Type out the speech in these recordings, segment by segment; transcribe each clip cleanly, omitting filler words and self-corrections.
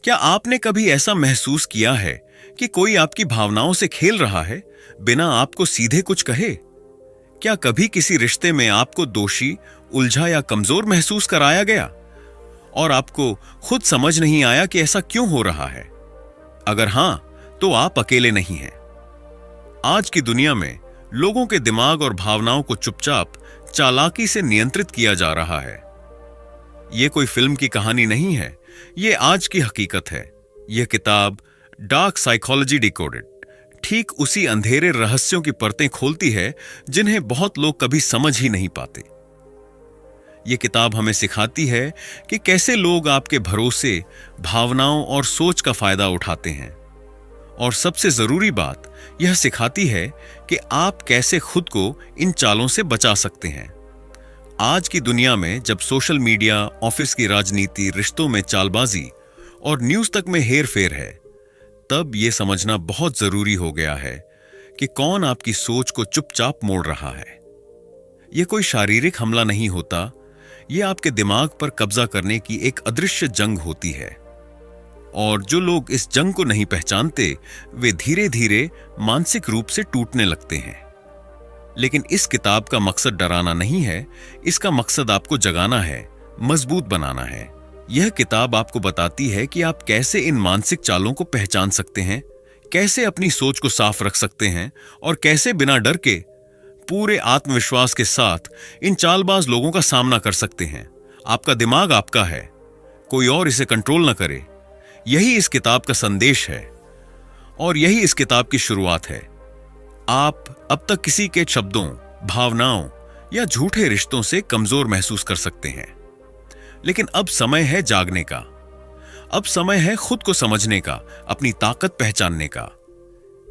क्या आपने कभी ऐसा महसूस किया है कि कोई आपकी भावनाओं से खेल रहा है बिना आपको सीधे कुछ कहे? क्या कभी किसी रिश्ते में आपको दोषी, उलझा या कमजोर महसूस कराया गया और आपको खुद समझ नहीं आया कि ऐसा क्यों हो रहा है? अगर हां, तो आप अकेले नहीं हैं। आज की दुनिया में लोगों के दिमाग और भावनाओं को चुपचाप, चालाकी से नियंत्रित किया जा रहा है। यह कोई फिल्म की कहानी नहीं है, यह आज की हकीकत है। यह किताब डार्क साइकोलॉजी डिकोडेड ठीक उसी अंधेरे रहस्यों की परतें खोलती है जिन्हें बहुत लोग कभी समझ ही नहीं पाते। यह किताब हमें सिखाती है कि कैसे लोग आपके भरोसे, भावनाओं और सोच का फायदा उठाते हैं। और सबसे जरूरी बात यह सिखाती है कि आप कैसे खुद को इन चालों से बचा सकते हैं। आज की दुनिया में जब सोशल मीडिया, ऑफिस की राजनीति, रिश्तों में चालबाजी और न्यूज तक में हेर-फेर है, तब यह समझना बहुत जरूरी हो गया है कि कौन आपकी सोच को चुपचाप मोड़ रहा है। यह कोई शारीरिक हमला नहीं होता, यह आपके दिमाग पर कब्जा करने की एक अदृश्य जंग होती है। और जो लोग इस जंग को नहीं पहचानते, वे धीरे धीरे मानसिक रूप से टूटने लगते हैं। लेकिन इस किताब का मकसद डराना नहीं है, इसका मकसद आपको जगाना है, मजबूत बनाना है। यह किताब आपको बताती है कि आप कैसे इन मानसिक चालों को पहचान सकते हैं, कैसे अपनी सोच को साफ रख सकते हैं और कैसे बिना डर के पूरे आत्मविश्वास के साथ इन चालबाज लोगों का सामना कर सकते हैं। आपका दिमाग आपका है, कोई और इसे कंट्रोल न करे। यही इस किताब का संदेश है और यही इस किताब की शुरुआत है। आप अब तक किसी के शब्दों, भावनाओं या झूठे रिश्तों से कमजोर महसूस कर सकते हैं, लेकिन अब समय है जागने का। अब समय है खुद को समझने का, अपनी ताकत पहचानने का।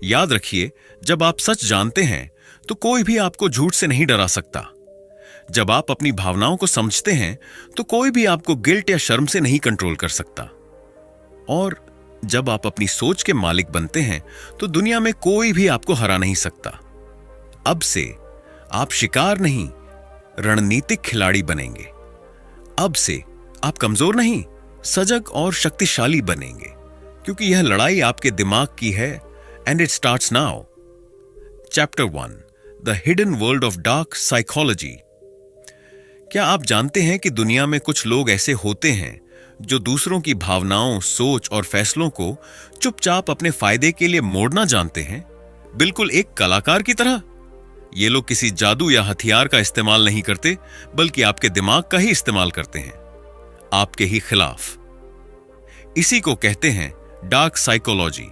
याद रखिए, जब आप सच जानते हैं तो कोई भी आपको झूठ से नहीं डरा सकता। जब आप अपनी भावनाओं को समझते हैं तो कोई भी आपको गिल्ट या शर्म से नहीं कंट्रोल कर सकता। और जब आप अपनी सोच के मालिक बनते हैं तो दुनिया में कोई भी आपको हरा नहीं सकता। अब से आप शिकार नहीं, रणनीतिक खिलाड़ी बनेंगे। अब से आप कमजोर नहीं, सजग और शक्तिशाली बनेंगे, क्योंकि यह लड़ाई आपके दिमाग की है। And it starts now. Chapter 1, the hidden world of dark psychology. क्या आप जानते हैं कि दुनिया में कुछ लोग ऐसे होते हैं जो दूसरों की भावनाओं, सोच और फैसलों को चुपचाप अपने फायदे के लिए मोड़ना जानते हैं, बिल्कुल एक कलाकार की तरह? ये लोग किसी जादू या हथियार का इस्तेमाल नहीं करते, बल्कि आपके दिमाग का ही इस्तेमाल करते हैं, आपके ही खिलाफ। इसी को कहते हैं डार्क साइकोलॉजी।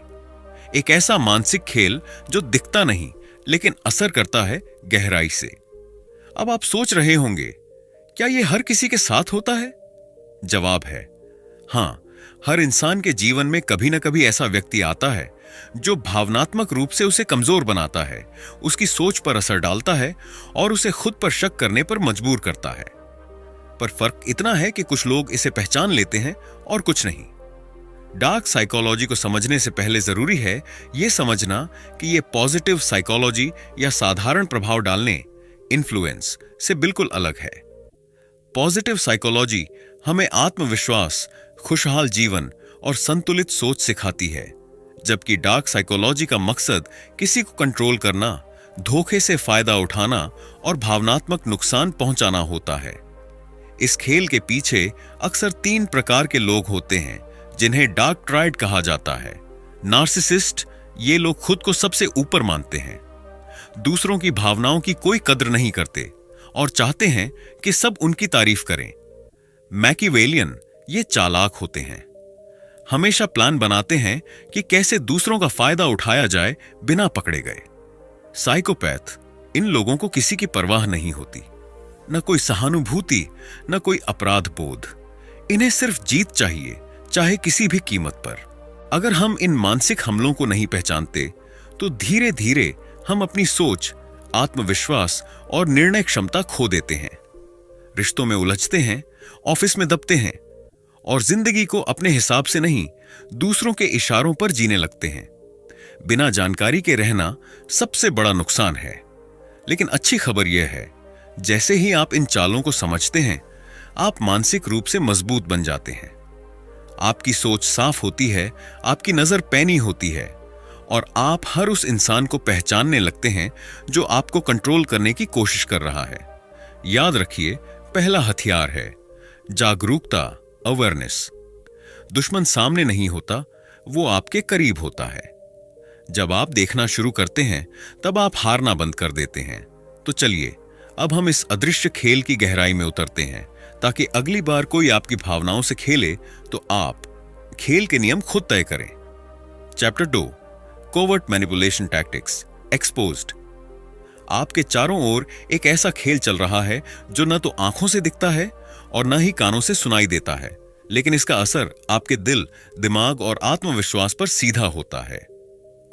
एक ऐसा मानसिक खेल जो दिखता नहीं लेकिन असर करता है गहराई से। अब आप सोच रहे होंगे, क्या यह हर किसी के साथ होता है? जवाब है हां। हर इंसान के जीवन में कभी ना कभी ऐसा व्यक्ति आता है जो भावनात्मक रूप से उसे कमजोर बनाता है, उसकी सोच पर असर डालता है और उसे खुद पर शक करने पर मजबूर करता है। पर फर्क इतना है कि कुछ लोग इसे पहचान लेते हैं और कुछ नहीं। डार्क साइकोलॉजी को समझने से पहले जरूरी है यह समझना कि यह पॉजिटिव साइकोलॉजी या साधारण प्रभाव डालने, इन्फ्लुएंस से बिल्कुल अलग है। पॉजिटिव साइकोलॉजी हमें आत्मविश्वास, खुशहाल जीवन और संतुलित सोच सिखाती है, जबकि डार्क साइकोलॉजी का मकसद किसी को कंट्रोल करना, धोखे से फायदा उठाना और भावनात्मक नुकसान पहुंचाना होता है। इस खेल के पीछे अक्सर 3 प्रकार के लोग होते हैं जिन्हें डार्क ट्राइड कहा जाता है। नार्सिसिस्ट, ये लोग खुद को सबसे ऊपर मानते हैं, दूसरों की भावनाओं की कोई कद्र नहीं करते और चाहते हैं कि सब उनकी तारीफ करें। मैकिवेलियन, ये चालाक होते हैं, हमेशा प्लान बनाते हैं कि कैसे दूसरों का फायदा उठाया जाए बिना पकड़े गए। साइकोपैथ, इन लोगों को किसी की परवाह नहीं होती, न कोई सहानुभूति, न कोई अपराध बोध। इन्हें सिर्फ जीत चाहिए, चाहे किसी भी कीमत पर। अगर हम इन मानसिक हमलों को नहीं पहचानते तो धीरे धीरे हम अपनी सोच, आत्मविश्वास और निर्णय क्षमता खो देते हैं, रिश्तों में उलझते हैं, ऑफिस में दबते हैं और जिंदगी को अपने हिसाब से नहीं, दूसरों के इशारों पर जीने लगते हैं। बिना जानकारी के रहना सबसे बड़ा नुकसान है। लेकिन अच्छी खबर यह है, जैसे ही आप इन चालों को समझते हैं, आप मानसिक रूप से मजबूत बन जाते हैं। आपकी सोच साफ होती है, आपकी नजर पैनी होती है और आप हर उस इंसान को पहचानने लगते हैं जो आपको कंट्रोल करने की कोशिश कर रहा है। याद रखिए, पहला हथियार है जागरूकता, अवेयरनेस। दुश्मन सामने नहीं होता, वो आपके करीब होता है। जब आप देखना शुरू करते हैं तब आप हारना बंद कर देते हैं। तो चलिए अब हम इस अदृश्य खेल की गहराई में उतरते हैं, ताकि अगली बार कोई आपकी भावनाओं से खेले तो आप खेल के नियम खुद तय करें। Chapter 2, covert manipulation tactics exposed. आपके चारों ओर एक ऐसा खेल चल रहा है जो न तो आंखों से दिखता है और न ही कानों से सुनाई देता है, लेकिन इसका असर आपके दिल, दिमाग और आत्मविश्वास पर सीधा होता है।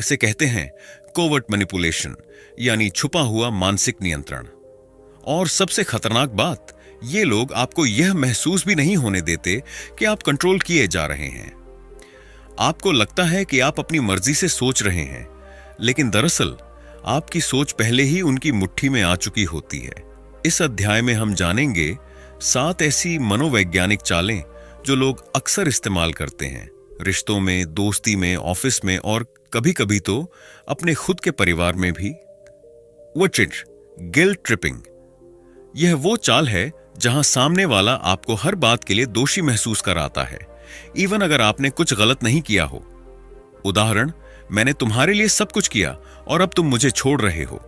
इसे कहते हैं कोवर्ट मैनिपुलेशन, यानी छुपा हुआ मानसिक नियंत्रण। और सबसे खतरनाक बात, ये लोग आपको यह महसूस भी नहीं होने देते कि आप कंट्रोल किए जा रहे हैं। आपको लगता है कि आप अपनी मर्जी से सोच रहे हैं, लेकिन दरअसल आपकी सोच पहले ही उनकी मुट्ठी में आ चुकी होती है। इस अध्याय में हम जानेंगे 7 ऐसी मनोवैज्ञानिक चालें जो लोग अक्सर इस्तेमाल करते हैं, रिश्तों में, दोस्ती में, ऑफिस में और कभी-कभी तो अपने खुद के परिवार में भी। वचिट, गिल्ट ट्रिपिंग। यह वो चाल है जहां सामने वाला आपको हर बात के लिए दोषी महसूस कराता है, इवन अगर आपने कुछ गलत नहीं किया हो। उदाहरण, मैंने तुम्हारे लिए सब कुछ किया और अब तुम मुझे छोड़ रहे हो।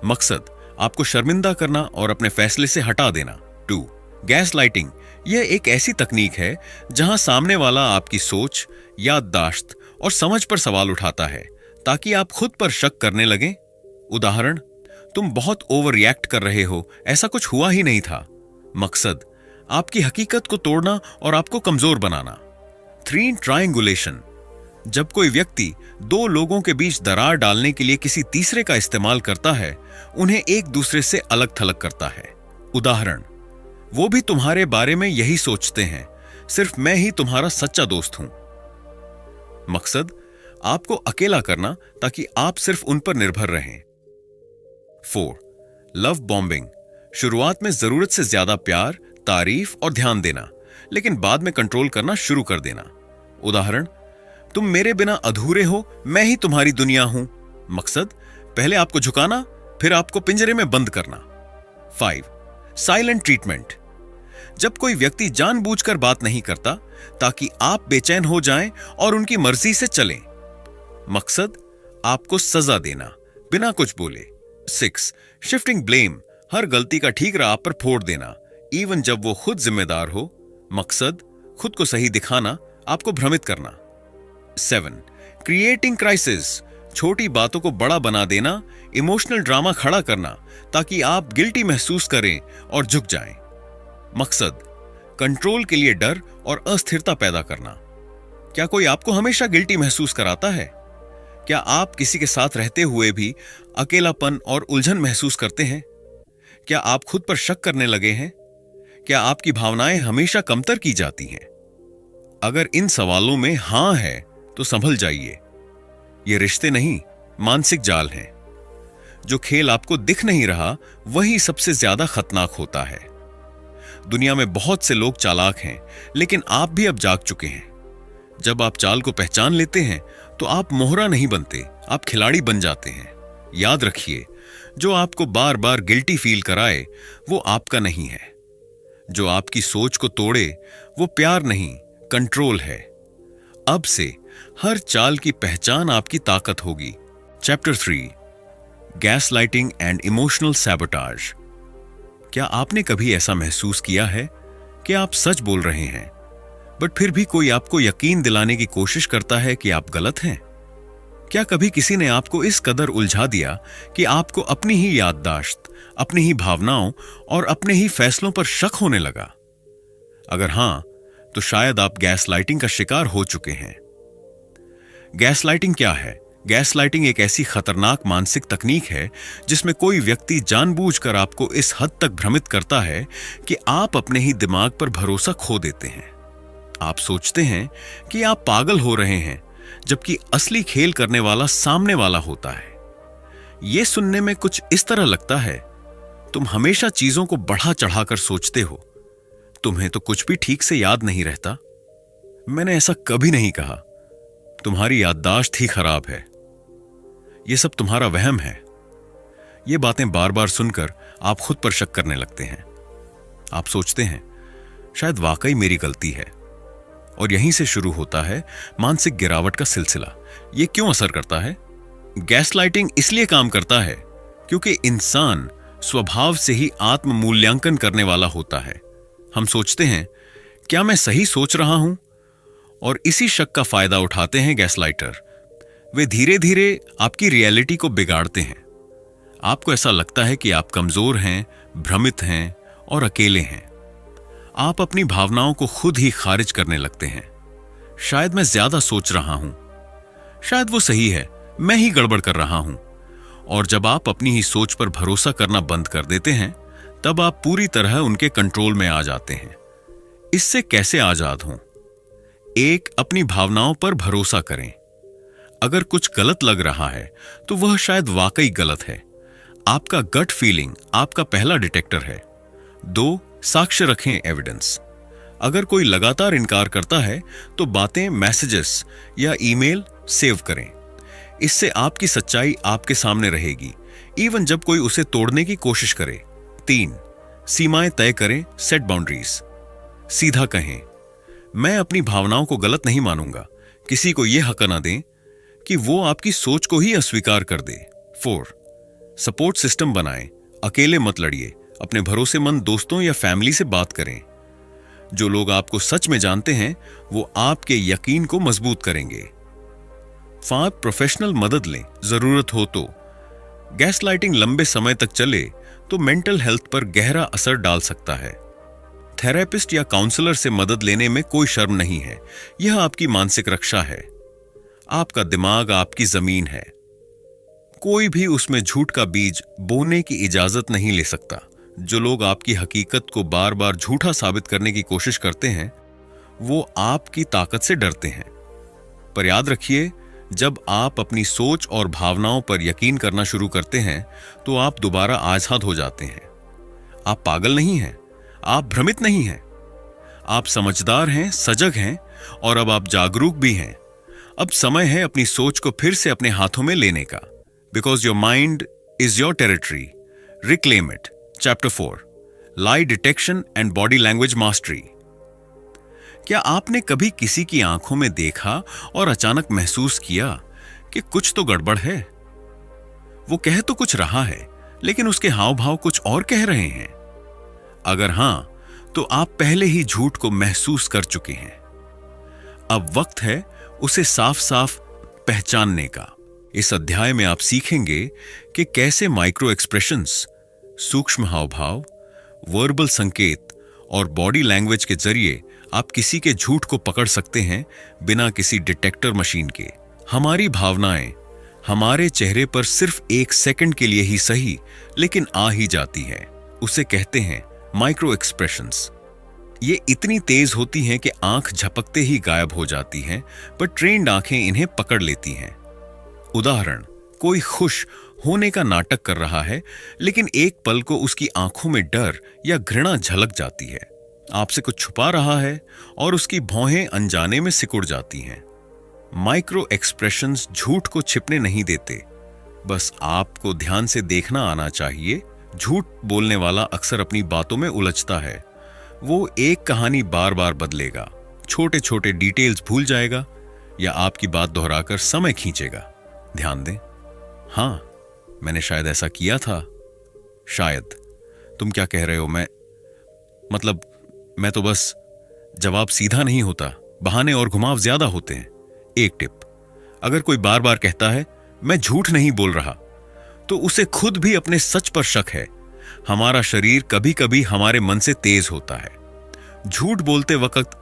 मकसद, आपको शर्मिंदा करना और अपने फैसले से हटा देना। 2, गैस लाइटिंग। यह एक ऐसी तकनीक है जहां सामने वाला आपकी सोच, याददाश्त और समझ पर सवाल उठाता है ताकि आप खुद पर शक करने लगें। उदाहरण, तुम बहुत ओवर रिएक्ट कर रहे हो, ऐसा कुछ हुआ ही नहीं था। मकसद, आपकी हकीकत को तोड़ना और आपको कमजोर बनाना। 3, ट्रायंगुलेशन। जब कोई व्यक्ति 2 लोगों के बीच दरार डालने के लिए किसी तीसरे का इस्तेमाल करता है, उन्हें एक दूसरे से अलग थलग करता है। उदाहरण, वो भी तुम्हारे बारे में यही सोचते हैं, सिर्फ मैं ही तुम्हारा सच्चा दोस्त हूं। मकसद, आपको अकेला करना ताकि आप सिर्फ उन पर निर्भर रहें। 4, लव बॉम्बिंग। शुरुआत में जरूरत से ज्यादा प्यार, तारीफ और ध्यान देना, लेकिन बाद में कंट्रोल करना शुरू कर देना। उदाहरण, तुम मेरे बिना अधूरे हो, मैं ही तुम्हारी दुनिया हूं। मकसद, पहले आपको झुकाना, फिर आपको पिंजरे में बंद करना। 5, साइलेंट ट्रीटमेंट। जब कोई व्यक्ति जानबूझकर बात नहीं करता ताकि आप बेचैन हो जाएं और उनकी मर्जी से चलें। मकसद, आपको सजा देना बिना कुछ बोले। 6, शिफ्टिंग ब्लेम। हर गलती का ठीकरा आप पर फोड़ देना, इवन जब वो खुद जिम्मेदार हो। मकसद, खुद को सही दिखाना, आपको भ्रमित करना। 7, क्रिएटिंग क्राइसिस। छोटी बातों को बड़ा बना देना, इमोशनल ड्रामा खड़ा करना ताकि आप गिल्टी महसूस करें और झुक जाएं। मकसद, कंट्रोल के लिए डर और अस्थिरता पैदा करना। क्या कोई आपको हमेशा गिल्टी महसूस कराता है? क्या आप किसी के साथ रहते हुए भी अकेलापन और उलझन महसूस करते हैं? क्या आप खुद पर शक करने लगे हैं? क्या आपकी भावनाएं हमेशा कमतर की जाती हैं? अगर इन सवालों में हां है तो संभल जाइए। ये रिश्ते नहीं, मानसिक जाल हैं। जो खेल आपको दिख नहीं रहा, वही सबसे ज्यादा खतरनाक होता है। दुनिया में बहुत से लोग चालाक हैं, लेकिन आप भी अब जाग चुके हैं। जब आप चाल को पहचान लेते हैं तो आप मोहरा नहीं बनते, आप खिलाड़ी बन जाते हैं। याद रखिए, जो आपको बार बार गिल्टी फील कराए वो आपका नहीं है। जो आपकी सोच को तोड़े वो प्यार नहीं, कंट्रोल है। अब से हर चाल की पहचान आपकी ताकत होगी। Chapter 3, gas lighting and emotional sabotage. क्या आपने कभी ऐसा महसूस किया है कि आप सच बोल रहे हैं, बट फिर भी कोई आपको यकीन दिलाने की कोशिश करता है कि आप गलत हैं? क्या कभी किसी ने आपको इस कदर उलझा दिया कि आपको अपनी ही याददाश्त, अपनी ही भावनाओं और अपने ही फैसलों पर शक होने लगा? अगर हां, तो शायद आप गैस लाइटिंग का शिकार हो चुके हैं। गैस लाइटिंग क्या है? गैस लाइटिंग एक ऐसी खतरनाक मानसिक तकनीक है जिसमें कोई व्यक्ति जानबूझकर आपको इस हद तक भ्रमित करता है कि आप अपने ही दिमाग पर भरोसा खो देते हैं। आप सोचते हैं कि आप पागल हो रहे हैं, जबकि असली खेल करने वाला सामने वाला होता है। यह सुनने में कुछ इस तरह लगता है, तुम हमेशा चीजों को बढ़ा चढ़ाकर सोचते हो, तुम्हें तो कुछ भी ठीक से याद नहीं रहता। मैंने ऐसा कभी नहीं कहा। तुम्हारी याददाश्त ही खराब है। यह सब तुम्हारा वहम है। ये बातें बार बार सुनकर आप खुद पर शक करने लगते हैं। आप सोचते हैं शायद वाकई मेरी गलती है, और यहीं से शुरू होता है मानसिक गिरावट का सिलसिला। यह क्यों असर करता है? गैसलाइटिंग इसलिए काम करता है क्योंकि इंसान स्वभाव से ही आत्म मूल्यांकन करने वाला होता है। हम सोचते हैं क्या मैं सही सोच रहा हूं, और इसी शक का फायदा उठाते हैं गैसलाइटर। वे धीरे धीरे आपकी रियलिटी को बिगाड़ते हैं। आपको ऐसा लगता है कि आप कमजोर हैं, भ्रमित हैं और अकेले हैं। आप अपनी भावनाओं को खुद ही खारिज करने लगते हैं। शायद मैं ज्यादा सोच रहा हूं, शायद वो सही है, मैं ही गड़बड़ कर रहा हूं। और जब आप अपनी ही सोच पर भरोसा करना बंद कर देते हैं, तब आप पूरी तरह उनके कंट्रोल में आ जाते हैं। इससे कैसे आजाद हों? एक, अपनी भावनाओं पर भरोसा करें। अगर कुछ गलत लग रहा है तो वह शायद वाकई गलत है। आपका गट फीलिंग आपका पहला डिटेक्टर है। 2, साक्ष्य रखें, एविडेंस। अगर कोई लगातार इनकार करता है तो बातें, मैसेजेस या ईमेल सेव करें। इससे आपकी सच्चाई आपके सामने रहेगी, इवन जब कोई उसे तोड़ने की कोशिश करे। 3, सीमाएं तय करें, सेट बाउंड्रीज। सीधा कहें, मैं अपनी भावनाओं को गलत नहीं मानूंगा। किसी को यह हक न दें कि वो आपकी सोच को ही अस्वीकार कर दे। 4, सपोर्ट सिस्टम बनाएं। अकेले मत लड़िए। अपने भरोसेमंद दोस्तों या फैमिली से बात करें। जो लोग आपको सच में जानते हैं वो आपके यकीन को मजबूत करेंगे। 5, प्रोफेशनल मदद लें, जरूरत हो तो। गैसलाइटिंग लंबे समय तक चले तो मेंटल हेल्थ पर गहरा असर डाल सकता है। थेरेपिस्ट या काउंसलर से मदद लेने में कोई शर्म नहीं है। यह आपकी मानसिक रक्षा है। आपका दिमाग आपकी जमीन है। कोई भी उसमें झूठ का बीज बोने की इजाजत नहीं ले सकता। जो लोग आपकी हकीकत को बार बार झूठा साबित करने की कोशिश करते हैं वो आपकी ताकत से डरते हैं। पर याद रखिए, जब आप अपनी सोच और भावनाओं पर यकीन करना शुरू करते हैं तो आप दोबारा आजाद हो जाते हैं। आप पागल नहीं हैं, आप भ्रमित नहीं हैं, आप समझदार हैं, सजग हैं, और अब आप जागरूक भी हैं। अब समय है अपनी सोच को फिर से अपने हाथों में लेने का। Because your mind is your territory, reclaim it. Chapter 4, lie detection and body language mastery. क्या आपने कभी किसी की आंखों में देखा और अचानक महसूस किया कि कुछ तो गड़बड़ है? वो कह तो कुछ रहा है लेकिन उसके हाव भाव कुछ और कह रहे हैं। अगर हां, तो आप पहले ही झूठ को महसूस कर चुके हैं। अब वक्त है उसे साफ साफ पहचानने का। इस अध्याय में आप सीखेंगे कि कैसे माइक्रो एक्सप्रेशंस, सूक्ष्म हाव भाव, वर्बल संकेत और बॉडी लैंग्वेज के जरिए आप किसी के झूठ को पकड़ सकते हैं बिना किसी डिटेक्टर मशीन के। हमारी भावनाएं हमारे चेहरे पर सिर्फ 1 सेकंड के लिए ही सही लेकिन आ ही जाती हैं। उसे कहते हैं माइक्रो एक्सप्रेशंस। ये इतनी तेज होती हैं कि आंख झपकते ही गायब हो जाती हैं, पर ट्रेन्ड आंखें इन्हें पकड़ लेती हैं। उदाहरण, कोई खुश होने का नाटक कर रहा है लेकिन एक पल को उसकी आंखों में डर या घृणा झलक जाती है। आपसे कुछ छुपा रहा है और उसकी भौहें अनजाने में सिकुड़ जाती हैं। माइक्रो एक्सप्रेशंस झूठ को छिपने नहीं देते, बस आपको ध्यान से देखना आना चाहिए। झूठ बोलने वाला अक्सर अपनी बातों में उलझता है। वो एक कहानी बार बार बदलेगा, छोटे छोटे डिटेल्स भूल जाएगा या आपकी बात दोहराकर समय खींचेगा। ध्यान दें, हां, मैंने शायद ऐसा किया था। शायद, तुम क्या कह रहे हो? मैं तो बस। जवाब सीधा नहीं होता, बहाने और घुमाव ज्यादा होते हैं। एक टिप, अगर कोई बार बार कहता है मैं झूठ नहीं बोल रहा, तो उसे खुद भी अपने सच पर शक है। हमारा शरीर कभी कभी हमारे मन से तेज होता है। झूठ बोलते वक्त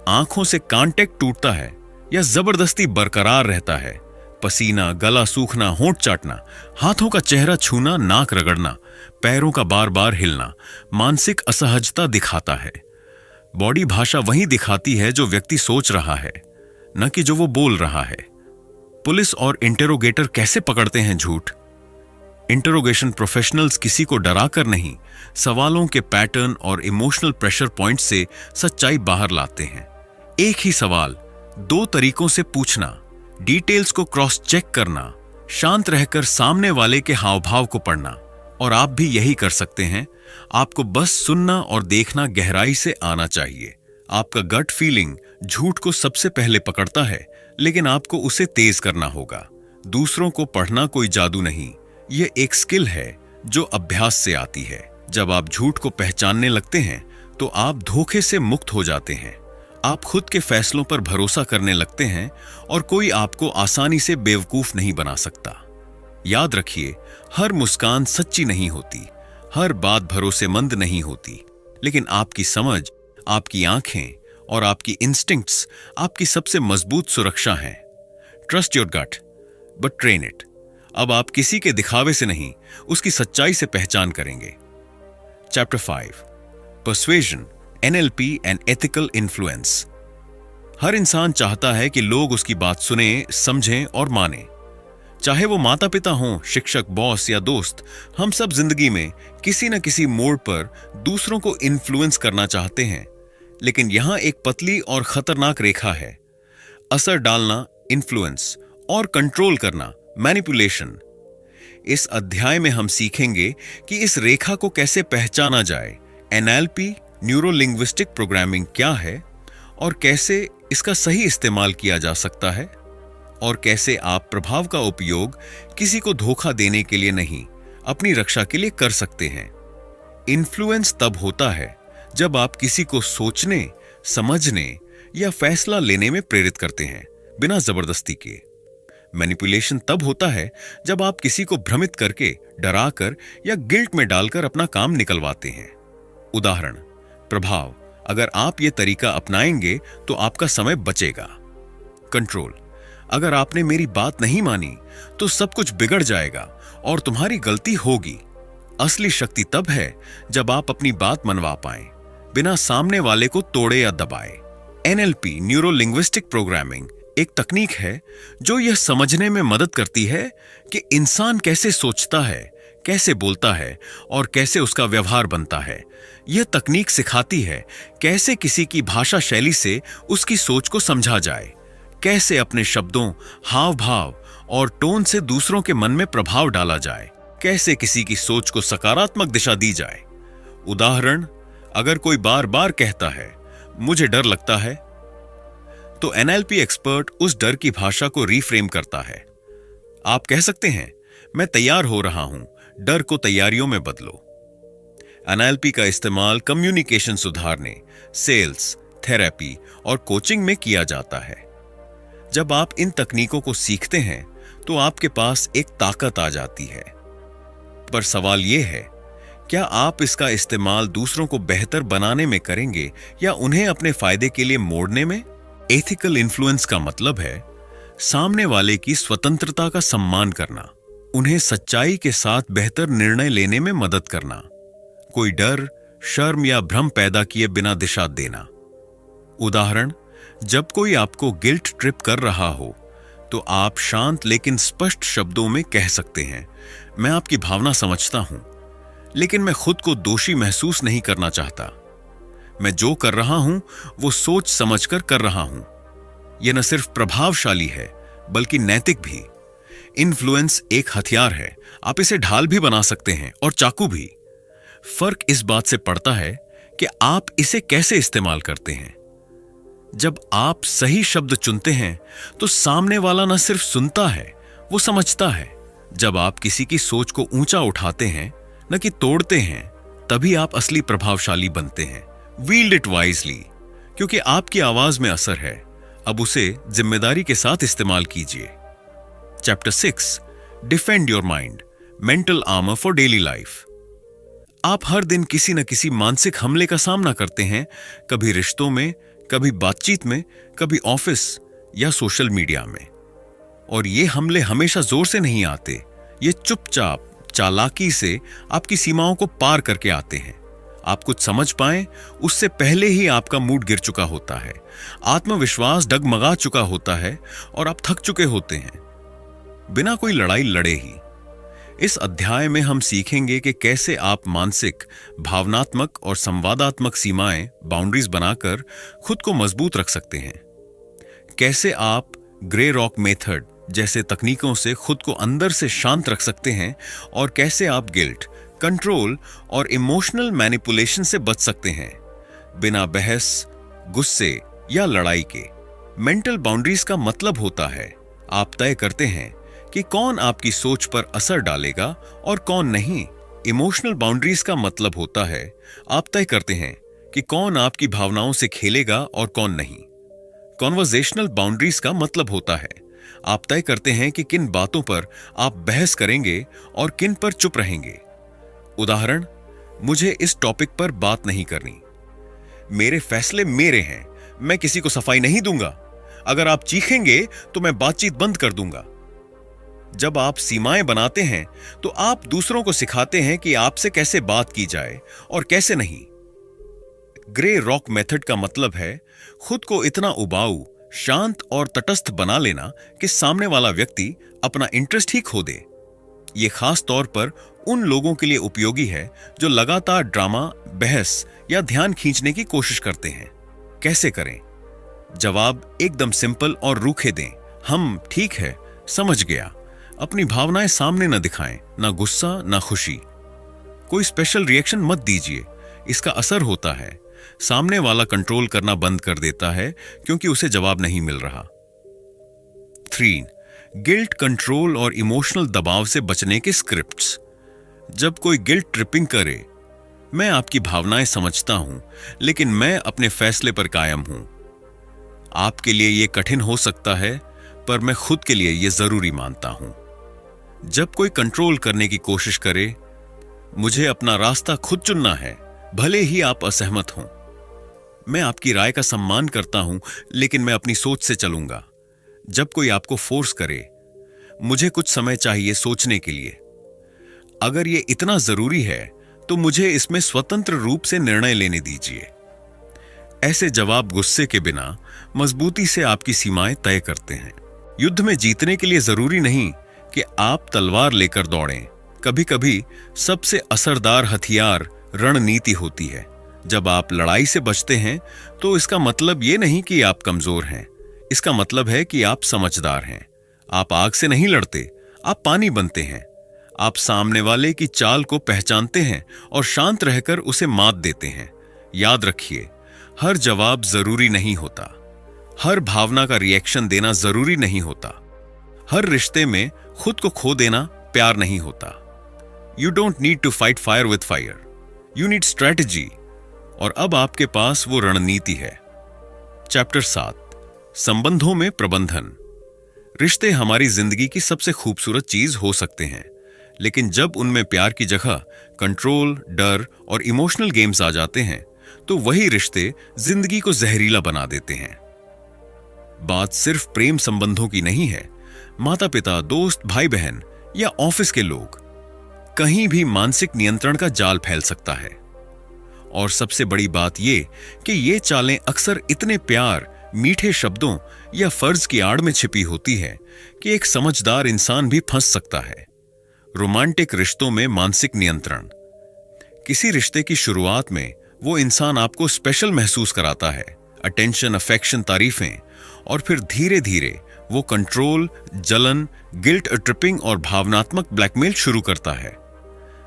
आंखों से कांटेक्ट टूटता है या जबरदस्ती बरकरार रहता है। पसीना, गला सूखना, होंठ चाटना, हाथों का चेहरा छूना, नाक रगड़ना, पैरों का बार बार हिलना मानसिक असहजता दिखाता है। बॉडी भाषा वही दिखाती है जो व्यक्ति सोच रहा है, न कि जो वो बोल रहा है। पुलिस और इंटेरोगेटर कैसे पकड़ते हैं झूठ? इंटेरोगेशन प्रोफेशनल्स किसी को डराकर नहीं, सवालों के पैटर्न और इमोशनल प्रेशर पॉइंट से सच्चाई बाहर लाते हैं। एक ही सवाल 2 तरीकों से पूछना, डिटेल्स को क्रॉस चेक करना, शांत रहकर सामने वाले के हाव भाव को पढ़ना। और आप भी यही कर सकते हैं। आपको बस सुनना और देखना गहराई से आना चाहिए। आपका गट फीलिंग झूठ को सबसे पहले पकड़ता है, लेकिन आपको उसे तेज करना होगा। दूसरों को पढ़ना कोई जादू नहीं, यह एक स्किल है जो अभ्यास से आती है। जब आप झूठ को पहचानने लगते हैं तो आप धोखे से मुक्त हो जाते हैं। आप खुद के फैसलों पर भरोसा करने लगते हैं और कोई आपको आसानी से बेवकूफ नहीं बना सकता। याद रखिए, हर मुस्कान सच्ची नहीं होती, हर बात भरोसेमंद नहीं होती, लेकिन आपकी समझ, आपकी आंखें और आपकी इंस्टिंक्ट्स आपकी सबसे मजबूत सुरक्षा हैं। Trust your gut but train it. अब आप किसी के दिखावे से नहीं, उसकी सच्चाई से पहचान करेंगे। Chapter 5 persuasion, NLP and ethical influence. हर इंसान चाहता है कि लोग उसकी बात सुने, समझें और माने। चाहे वो माता पिता हों, शिक्षक, बॉस या दोस्त, हम सब जिंदगी में किसी न किसी मोड़ पर दूसरों को इन्फ्लुएंस करना चाहते हैं। लेकिन यहां एक पतली और खतरनाक रेखा है। असर डालना, इन्फ्लुएंस, और कंट्रोल करना, मैनिपुलेशन। इस अध्याय में हम सीखेंगे कि इस रेखा को कैसे पहचाना जाए, NLP न्यूरो लिंग्विस्टिक प्रोग्रामिंग क्या है और कैसे इसका सही इस्तेमाल किया जा सकता है, और कैसे आप प्रभाव का उपयोग किसी को धोखा देने के लिए नहीं, अपनी रक्षा के लिए कर सकते हैं। इन्फ्लुएंस तब होता है जब आप किसी को सोचने, समझने या फैसला लेने में प्रेरित करते हैं, बिना जबरदस्ती के। मैनिपुलेशन तब होता है जब आप किसी को भ्रमित करके, डराकर या गिल्ट में डालकर अपना काम निकलवाते हैं। उदाहरण, प्रभाव, अगर आप ये तरीका अपनाएंगे तो आपका समय बचेगा। कंट्रोल, अगर आपने मेरी बात नहीं मानी तो सब कुछ बिगड़ जाएगा और तुम्हारी गलती होगी। असली शक्ति तब है जब आप अपनी बात मनवा पाएं, बिना सामने वाले को तोड़े या दबाए। NLP न्यूरो लिंग्विस्टिक प्रोग्रामिंग एक तकनीक है जो यह समझने में मदद करती है कि इंसान कैसे सोचता है, कैसे बोलता है और कैसे उसका व्यवहार बनता है। यह तकनीक सिखाती है कैसे किसी की भाषा शैली से उसकी सोच को समझा जाए, कैसे अपने शब्दों, हाव भाव और टोन से दूसरों के मन में प्रभाव डाला जाए, कैसे किसी की सोच को सकारात्मक दिशा दी जाए। उदाहरण, अगर कोई बार बार कहता है मुझे डर लगता है, तो NLP एक्सपर्ट उस डर की भाषा को रीफ्रेम करता है। आप कह सकते हैं, मैं तैयार हो रहा हूं, डर को तैयारियों में बदलो। NLP का इस्तेमाल कम्युनिकेशन सुधारने, सेल्स, थेरेपी और कोचिंग में किया जाता है। जब आप इन तकनीकों को सीखते हैं तो आपके पास एक ताकत आ जाती है। पर सवाल यह है, क्या आप इसका इस्तेमाल दूसरों को बेहतर बनाने में करेंगे या उन्हें अपने फायदे के लिए मोड़ने में? एथिकल इन्फ्लुएंस का मतलब है सामने वाले की स्वतंत्रता का सम्मान करना, उन्हें सच्चाई के साथ बेहतर निर्णय लेने में मदद करना, कोई डर, शर्म या भ्रम पैदा किए बिना दिशा देना। उदाहरण, जब कोई आपको गिल्ट ट्रिप कर रहा हो तो आप शांत लेकिन स्पष्ट शब्दों में कह सकते हैं, मैं आपकी भावना समझता हूं, लेकिन मैं खुद को दोषी महसूस नहीं करना चाहता। मैं जो कर रहा हूं वो सोच समझकर कर रहा हूं। यह न सिर्फ प्रभावशाली है बल्कि नैतिक भी। इन्फ्लुएंस एक हथियार है, आप इसे ढाल भी बना सकते हैं और चाकू भी। फर्क इस बात से पड़ता है कि आप इसे कैसे इस्तेमाल करते हैं। जब आप सही शब्द चुनते हैं तो सामने वाला न सिर्फ सुनता है, वो समझता है। जब आप किसी की सोच को ऊंचा उठाते हैं, न कि तोड़ते हैं, तभी आप असली प्रभावशाली बनते हैं। Wield it wisely, क्योंकि आपकी आवाज में असर है। अब उसे जिम्मेदारी के साथ इस्तेमाल कीजिए। Chapter 6 defend your mind, mental armour for daily life. आप हर दिन किसी न किसी मानसिक हमले का सामना करते हैं, कभी रिश्तों में, कभी बातचीत में, कभी ऑफिस या सोशल मीडिया में। और ये हमले हमेशा जोर से नहीं आते, ये चुपचाप, चालाकी से आपकी सीमाओं को पार करके आते हैं। आप कुछ समझ पाएं उससे पहले ही आपका मूड गिर चुका होता है, आत्मविश्वास डगमगा चुका होता है और आप थक चुके होते हैं, बिना कोई लड़ाई लड़े ही। इस अध्याय में हम सीखेंगे कि कैसे आप मानसिक, भावनात्मक और संवादात्मक सीमाएं, बाउंड्रीज बनाकर खुद को मजबूत रख सकते हैं। कैसे आप ग्रे रॉक मेथड जैसे तकनीकों से खुद को अंदर से शांत रख सकते हैं और कैसे आप गिल्ट, कंट्रोल और इमोशनल मैनिपुलेशन से बच सकते हैं बिना बहस, गुस्से या लड़ाई के। मेंटल बाउंड्रीज का मतलब होता है आप तय करते हैं कि कौन आपकी सोच पर असर डालेगा और कौन नहीं। इमोशनल बाउंड्रीज का मतलब होता है आप तय करते हैं कि कौन आपकी भावनाओं से खेलेगा और कौन नहीं। कॉन्वर्सेशनल बाउंड्रीज का मतलब होता है आप तय करते हैं कि किन बातों पर आप बहस करेंगे और किन पर चुप रहेंगे। उदाहरण, मुझे इस टॉपिक पर बात नहीं करनी, मेरे फैसले मेरे हैं, मैं किसी को सफाई नहीं दूंगा, अगर आप चीखेंगे तो मैं बातचीत बंद कर दूंगा। जब आप सीमाएं बनाते हैं तो आप दूसरों को सिखाते हैं कि आपसे कैसे बात की जाए और कैसे नहीं। ग्रे रॉक मेथड का मतलब है खुद को इतना उबाऊ, शांत और तटस्थ बना लेना कि सामने वाला व्यक्ति अपना इंटरेस्ट ही खो दे। यह खास तौर पर उन लोगों के लिए उपयोगी है जो लगातार ड्रामा, बहस या ध्यान खींचने की कोशिश करते हैं। कैसे करें? जवाब एकदम सिंपल और रूखे दें। हम ठीक है, समझ गया। अपनी भावनाएं सामने न दिखाएं, ना गुस्सा ना खुशी। कोई स्पेशल रिएक्शन मत दीजिए, इसका असर होता है सामने वाला कंट्रोल करना बंद कर देता है क्योंकि उसे जवाब नहीं मिल रहा। 3. गिल्ट, कंट्रोल और इमोशनल दबाव से बचने के स्क्रिप्ट्स। जब कोई गिल्ट ट्रिपिंग करे, मैं आपकी भावनाएं समझता हूं लेकिन मैं अपने फैसले पर कायम हूं। आपके लिए यह कठिन हो सकता है पर मैं खुद के लिए यह जरूरी मानता हूं। जब कोई कंट्रोल करने की कोशिश करे, मुझे अपना रास्ता खुद चुनना है, भले ही आप असहमत हों। मैं आपकी राय का सम्मान करता हूं लेकिन मैं अपनी सोच से चलूंगा। जब कोई आपको फोर्स करे, मुझे कुछ समय चाहिए सोचने के लिए, अगर यह इतना जरूरी है तो मुझे इसमें स्वतंत्र रूप से निर्णय लेने दीजिए। ऐसे जवाब गुस्से के बिना मजबूती से आपकी सीमाएं तय करते हैं। युद्ध में जीतने के लिए जरूरी नहीं कि आप तलवार लेकर दौड़ें। कभी कभी सबसे असरदार हथियार रणनीति होती है। जब आप लड़ाई से बचते हैं तो इसका मतलब ये नहीं कि आप कमजोर हैं, इसका मतलब है कि आप समझदार हैं। आप आग से नहीं लड़ते, आप पानी बनते हैं। आप सामने वाले की चाल को पहचानते हैं और शांत रहकर उसे मात देते हैं। याद रखिए, हर जवाब जरूरी नहीं होता, हर भावना का रिएक्शन देना जरूरी नहीं होता, हर रिश्ते में खुद को खो देना प्यार नहीं होता। You don't need to fight fire with fire, you need strategy. और अब आपके पास वो रणनीति है। चैप्टर 7, संबंधों में प्रबंधन। रिश्ते हमारी जिंदगी की सबसे खूबसूरत चीज हो सकते हैं, लेकिन जब उनमें प्यार की जगह कंट्रोल, डर और इमोशनल गेम्स आ जाते हैं तो वही रिश्ते जिंदगी को जहरीला बना देते हैं। बात सिर्फ प्रेम संबंधों की नहीं है। माता पिता, दोस्त, भाई बहन या ऑफिस के लोग, कहीं भी मानसिक नियंत्रण का जाल फैल सकता है। और सबसे बड़ी बात यह कि ये चालें अक्सर इतने प्यार, मीठे शब्दों या फर्ज की आड़ में छिपी होती है कि एक समझदार इंसान भी फंस सकता है। रोमांटिक रिश्तों में मानसिक नियंत्रण। किसी रिश्ते की शुरुआत में वो इंसान आपको स्पेशल महसूस कराता है, अटेंशन, अफेक्शन, तारीफें, और फिर धीरे धीरे वो कंट्रोल, जलन, गिल्ट ट्रिपिंग और भावनात्मक ब्लैकमेल शुरू करता है।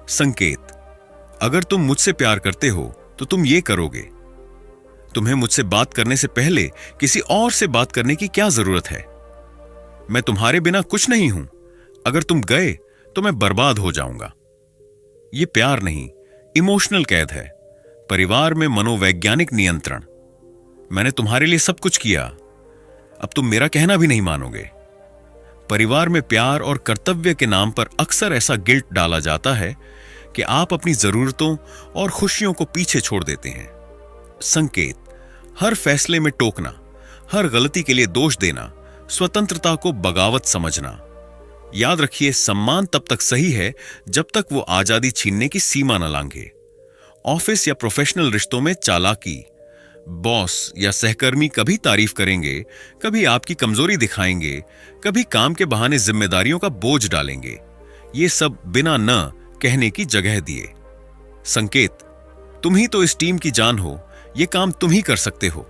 संकेत: अगर तुम मुझसे प्यार करते हो तो तुम ये करोगे। तुम्हें मुझसे बात करने से पहले किसी और से बात करने की क्या जरूरत है? मैं तुम्हारे बिना कुछ नहीं हूं, अगर तुम गए तो मैं बर्बाद हो जाऊंगा। ये प्यार नहीं, इमोशनल कैद है। परिवार में मनोवैज्ञानिक नियंत्रण। मैंने तुम्हारे लिए सब कुछ किया, अब तुम मेरा कहना भी नहीं मानोगे। परिवार में प्यार और कर्तव्य के नाम पर अक्सर ऐसा गिल्ट डाला जाता है कि आप अपनी जरूरतों और खुशियों को पीछे छोड़ देते हैं। संकेत: हर फैसले में टोकना, हर गलती के लिए दोष देना, स्वतंत्रता को बगावत समझना। याद रखिए, सम्मान तब तक सही है जब तक वो आजादी छीनने की सीमा न लांघे। ऑफिस या प्रोफेशनल रिश्तों में चालाकी। बॉस या सहकर्मी कभी तारीफ करेंगे, कभी आपकी कमजोरी दिखाएंगे, कभी काम के बहाने जिम्मेदारियों का बोझ डालेंगे। ये सब बिना न कहने की जगह दिए। संकेत, तुम ही तो इस टीम की जान हो, ये काम तुम ही कर सकते हो।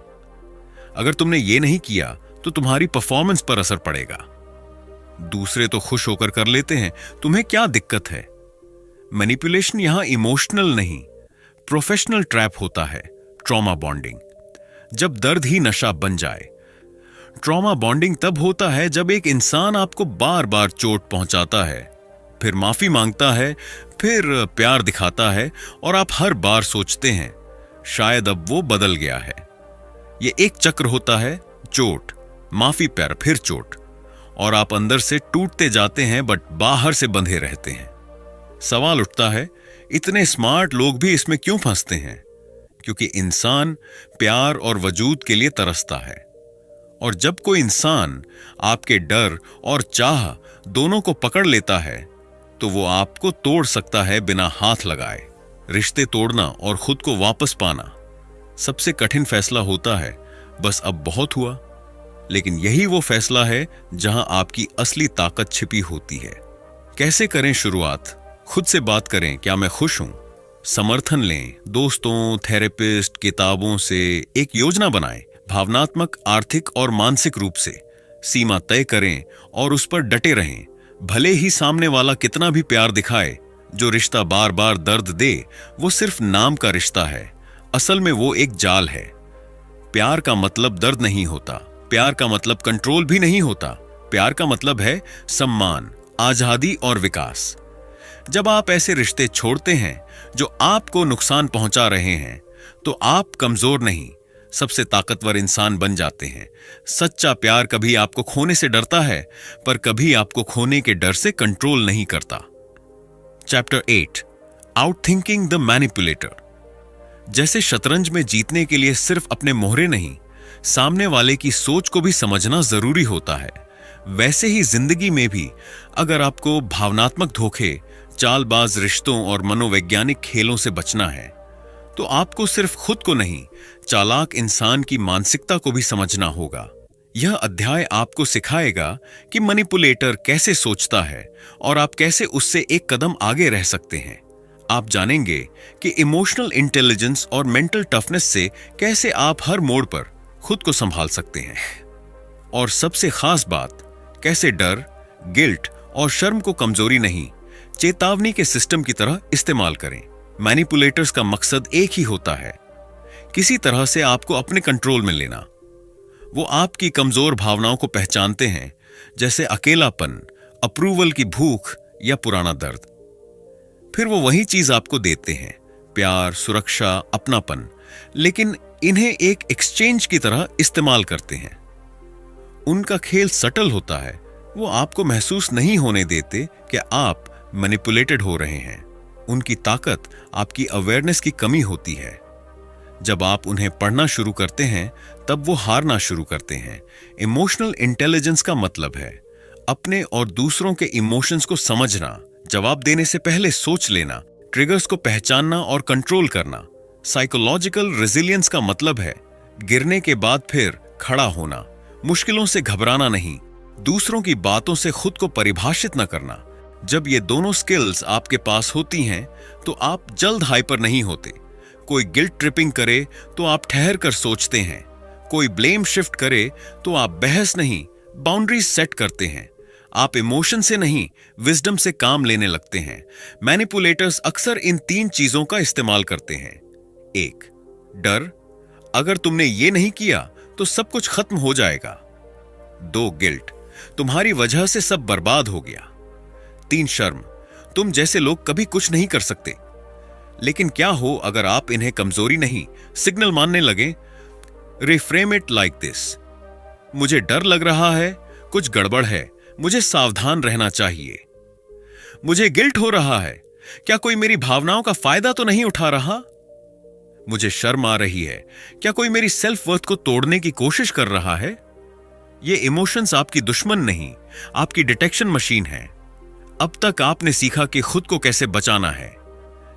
अगर तुमने ये नहीं किया तो तुम्हारी परफॉर्मेंस पर असर पड़ेगा। दूसरे तो खुश होकर कर लेते हैं, तुम्हें क्या दिक्कत है? मैनिपुलेशन यहां इमोशनल नहीं, प्रोफेशनल ट्रैप होता है। ट्रॉमा बॉन्डिंग, जब दर्द ही नशा बन जाए। ट्रॉमा बॉन्डिंग तब होता है जब एक इंसान आपको बार बार चोट पहुंचाता है, फिर माफी मांगता है, फिर प्यार दिखाता है, और आप हर बार सोचते हैं शायद अब वो बदल गया है। ये एक चक्र होता है, चोट, माफी, प्यार, फिर चोट, और आप अंदर से टूटते जाते हैं बट बाहर से बंधे रहते हैं। सवाल उठता है, इतने स्मार्ट लोग भी इसमें क्यों फंसते हैं? क्योंकि इंसान प्यार और वजूद के लिए तरसता है, और जब कोई इंसान आपके डर और चाह दोनों को पकड़ लेता है तो वो आपको तोड़ सकता है बिना हाथ लगाए। रिश्ते तोड़ना और खुद को वापस पाना सबसे कठिन फैसला होता है। बस अब बहुत हुआ, लेकिन यही वो फैसला है जहां आपकी असली ताकत छिपी होती है। कैसे करें शुरुआत? खुद से बात करें, क्या मैं खुश हूं? समर्थन लें, दोस्तों, थेरेपिस्ट, किताबों से। एक योजना बनाएं, भावनात्मक, आर्थिक और मानसिक रूप से। सीमा तय करें और उस पर डटे रहें। भले ही सामने वाला कितना भी प्यार दिखाए, जो रिश्ता बार बार दर्द दे वो सिर्फ नाम का रिश्ता है, असल में वो एक जाल है। प्यार का मतलब दर्द नहीं होता, प्यार का मतलब कंट्रोल भी नहीं होता। प्यार का मतलब है सम्मान, आजादी और विकास। जब आप ऐसे रिश्ते छोड़ते हैं जो आपको नुकसान पहुंचा रहे हैं, तो आप कमजोर नहीं, सबसे ताकतवर इंसान बन जाते हैं। सच्चा प्यार कभी आपको खोने से डरता है, पर कभी आपको खोने के डर से कंट्रोल नहीं करता। Chapter 8, outthinking the manipulator. जैसे शतरंज में जीतने के लिए सिर्फ अपने मोहरे नहीं, सामने वाले की सोच को भी समझना जरूरी होता है। वैसे ही जिंदगी में भी अगर आपको भावनात्मक धोखे, चालबाज रिश्तों और मनोवैज्ञानिक खेलों से बचना है, तो आपको सिर्फ खुद को नहीं, चालाक इंसान की मानसिकता को भी समझना होगा। यह अध्याय आपको सिखाएगा कि मैनिपुलेटर कैसे सोचता है और आप कैसे उससे एक कदम आगे रह सकते हैं। आप जानेंगे कि इमोशनल इंटेलिजेंस और मेंटल टफनेस से कैसे आप हर मोड़ पर खुद को संभाल सकते हैं। और सबसे खास बात, कैसे डर, गिल्ट और शर्म को कमजोरी नहीं, चेतावनी के सिस्टम की तरह इस्तेमाल करें। मैनिपुलेटर्स का मकसद एक ही होता है, किसी तरह से आपको अपने कंट्रोल में लेना। वो आपकी कमजोर भावनाओं को पहचानते हैं, जैसे अकेलापन, अप्रूवल की भूख या पुराना दर्द। फिर वो वही चीज आपको देते हैं, प्यार, सुरक्षा, अपनापन, लेकिन इन्हें एक एक्सचेंज की तरह इस्तेमाल करते हैं। उनका खेल सटल होता है, वो आपको महसूस नहीं होने देते कि आप मैनिपुलेटेड हो रहे हैं। उनकी ताकत आपकी अवेयरनेस की कमी होती है। जब आप उन्हें पढ़ना शुरू करते हैं, तब वो हारना शुरू करते हैं। इमोशनल इंटेलिजेंस का मतलब है अपने और दूसरों के इमोशंस को समझना, जवाब देने से पहले सोच लेना, ट्रिगर्स को पहचानना और कंट्रोल करना। साइकोलॉजिकल रेजिलियंस का मतलब है गिरने के बाद फिर खड़ा होना, मुश्किलों से घबराना नहीं, दूसरों की बातों से खुद को परिभाषित न करना। जब ये दोनों स्किल्स आपके पास होती हैं, तो आप जल्द हाइपर नहीं होते। कोई गिल्ट ट्रिपिंग करे तो आप ठहर कर सोचते हैं, कोई ब्लेम शिफ्ट करे तो आप बहस नहीं, बाउंड्रीज सेट करते हैं। आप इमोशन से नहीं, विजडम से काम लेने लगते हैं। मैनिपुलेटर्स अक्सर इन 3 चीजों का इस्तेमाल करते हैं। 1, डर, अगर तुमने ये नहीं किया तो सब कुछ खत्म हो जाएगा। 2, गिल्ट, तुम्हारी वजह से सब बर्बाद हो गया। 3, शर्म, तुम जैसे लोग कभी कुछ नहीं कर सकते। लेकिन क्या हो अगर आप इन्हें कमजोरी नहीं, सिग्नल मानने लगे? रिफ्रेम इट लाइक दिस, मुझे डर लग रहा है, कुछ गड़बड़ है, मुझे सावधान रहना चाहिए। मुझे गिल्ट हो रहा है, क्या कोई मेरी भावनाओं का फायदा तो नहीं उठा रहा? मुझे शर्म आ रही है, क्या कोई मेरी सेल्फ वर्थ को तोड़ने की कोशिश कर रहा है? ये इमोशंस आपकी दुश्मन नहीं, आपकी डिटेक्शन मशीन है। अब तक आपने सीखा कि खुद को कैसे बचाना है,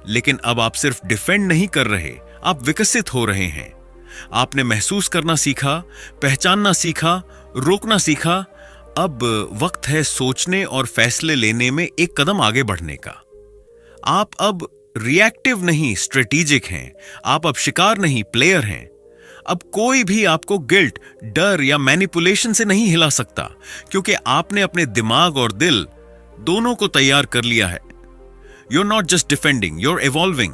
लेकिन अब आप सिर्फ डिफेंड नहीं कर रहे, आप विकसित हो रहे हैं। आपने महसूस करना सीखा, पहचानना सीखा, रोकना सीखा। अब वक्त है सोचने और फैसले लेने में एक कदम आगे बढ़ने का। आप अब रिएक्टिव नहीं स्ट्रेटेजिक हैं। आप अब शिकार नहीं प्लेयर हैं। अब कोई भी आपको गिल्ट, डर या मैनिपुलेशन से नहीं हिला सकता, क्योंकि आपने अपने दिमाग और दिल दोनों को तैयार कर लिया है। You are not just defending, you are evolving.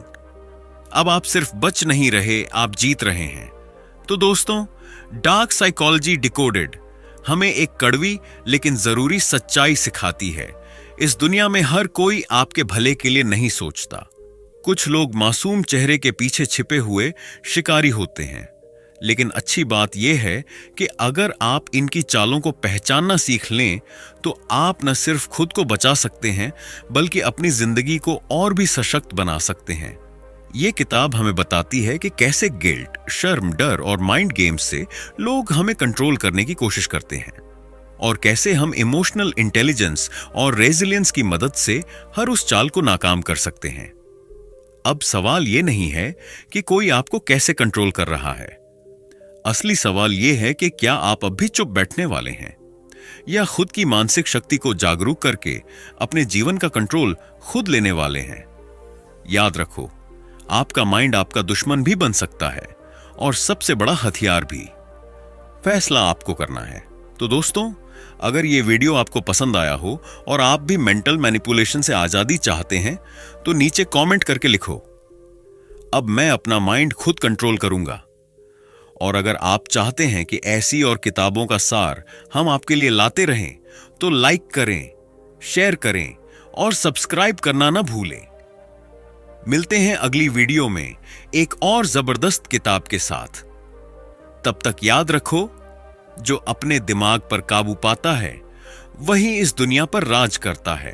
अब आप सिर्फ बच नहीं रहे, आप जीत रहे हैं। तो दोस्तों, डार्क साइकोलॉजी डिकोडेड हमें एक कड़वी लेकिन जरूरी सच्चाई सिखाती है। इस दुनिया में हर कोई आपके भले के लिए नहीं सोचता। कुछ लोग मासूम चेहरे के पीछे छिपे हुए शिकारी होते हैं, लेकिन अच्छी बात यह है कि अगर आप इनकी चालों को पहचानना सीख लें तो आप न सिर्फ खुद को बचा सकते हैं, बल्कि अपनी जिंदगी को और भी सशक्त बना सकते हैं। ये किताब हमें बताती है कि कैसे गिल्ट, शर्म, डर और माइंड गेम्स से लोग हमें कंट्रोल करने की कोशिश करते हैं, और कैसे हम इमोशनल इंटेलिजेंस और रेजिलियंस की मदद से हर उस चाल को नाकाम कर सकते हैं। अब सवाल ये नहीं है कि कोई आपको कैसे कंट्रोल कर रहा है। असली सवाल यह है कि क्या आप अब भी चुप बैठने वाले हैं, या खुद की मानसिक शक्ति को जागरूक करके अपने जीवन का कंट्रोल खुद लेने वाले हैं। याद रखो, आपका माइंड आपका दुश्मन भी बन सकता है, और सबसे बड़ा हथियार भी। फैसला आपको करना है। तो दोस्तों, अगर ये वीडियो आपको पसंद आया हो और आप भी मेंटल मैनिपुलेशन से आजादी चाहते हैं तो नीचे कमेंट करके लिखो, अब मैं अपना माइंड खुद कंट्रोल करूंगा। और अगर आप चाहते हैं कि ऐसी और किताबों का सार हम आपके लिए लाते रहें तो लाइक करें, शेयर करें और सब्सक्राइब करना ना भूलें। मिलते हैं अगली वीडियो में एक और जबरदस्त किताब के साथ। तब तक याद रखो, जो अपने दिमाग पर काबू पाता है वही इस दुनिया पर राज करता है।